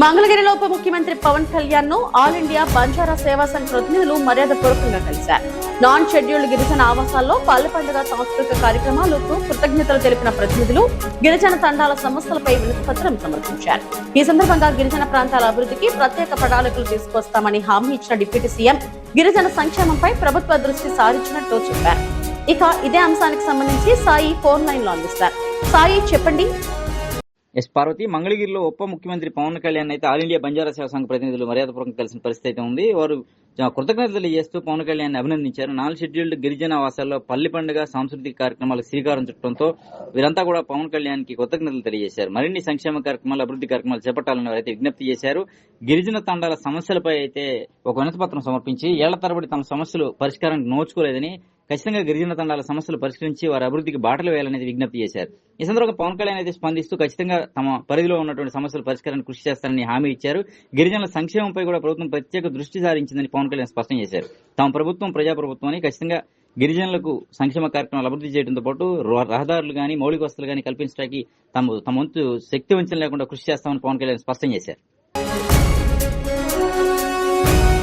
మంగళగిరిలో ఉప ముఖ్యమంత్రి పవన్ కళ్యాణ్ ను ఆల్ ఇండియా బంజారా సేవా సంఘ్ ప్రతినిధులు మర్యాదపూర్వకంగా కలిశారు. నాన్ షెడ్యూల్డ్ గిరిజన ఆవాసాల్లో పల్లె పండుగ సాంస్కృతిక కార్యక్రమాలకు కృతజ్ఞతలు తెలిపిన ప్రతినిధులు గిరిజన తండాల సమస్యలపై వినతిపత్రం సమర్పించారు. ఈ సందర్భంగా గిరిజన ప్రాంతాల అభివృద్ధికి ప్రత్యేక ప్రణాళికలు తీసుకొస్తామని హామీ ఇచ్చిన డిప్యూటీ సీఎం గిరిజన సంక్షేమంపై ప్రభుత్వ దృష్టి సారించినట్టు చెప్పారు. ఇక ఇదే అంశానికి సంబంధించి సాయి ఫోన్ లైన్ లో అందిస్తారు. సాయి, చెప్పండి. పార్వతి, మంగళగిరిలో ఉప ముఖ్యమంత్రి పవన్ కళ్యాణ్ అయితే ఆల్ ఇండియా బంజారా సేవా సంఘ ప్రతినిధులు మర్యాదపూర్వకంగా కలిసిన పరిస్థితి అయితే ఉంది. వారు కృతజ్ఞతలు చేస్తూ పవన్ కళ్యాణ్ అభినందించారు. నాన్ షెడ్యూల్డ్ గిరిజన ఆవాసాల్లో పల్లి పండుగ సాంస్కృతిక కార్యక్రమాలకు శ్రీకారం చుట్టడంతో వీరంతా కూడా పవన్ కళ్యాణ్ కి కృతజ్ఞతలు తెలియజేశారు. మరిన్ని సంక్షేమ కార్యక్రమాలు, అభివృద్ధి కార్యక్రమాలు చేపట్టాలని వారైతే విజ్ఞప్తి చేశారు. గిరిజన తండాల సమస్యలపై అయితే ఒక వినతిపత్రం సమర్పించి ఏళ్ల తరబడి తమ సమస్యలు పరిష్కారానికి నోచుకోలేదని, ఖచ్చితంగా గిరిజన తండాల సమస్యలు పరిష్కరించి వారి అభివృద్ధికి బాటలు వేయాలనేది విజ్ఞప్తి చేశారు. ఈ సందర్భంగా పవన్ కళ్యాణ్ అయితే స్పందిస్తూ ఖచ్చితంగా తమ పరిధిలో ఉన్నటువంటి సమస్యల పరిష్కారానికి కృషి చేస్తారని హామీ ఇచ్చారు. గిరిజనుల సంక్షేమంపై కూడా ప్రభుత్వం ప్రత్యేక దృష్టి సారించిందని పవన్ కళ్యాణ్ స్పష్టం చేశారు. తమ ప్రభుత్వం ప్రజాప్రభుత్వం అని, ఖచ్చితంగా గిరిజనులకు సంక్షేమ కార్యక్రమాలు అభివృద్ధి చేయడంతో పాటు రహదారులు గానీ, మౌలిక వసతులు గానీ కల్పించడానికి తమ వంతు శక్తి వంచన లేకుండా కృషి చేస్తామని పవన్ కళ్యాణ్ స్పష్టం చేశారు.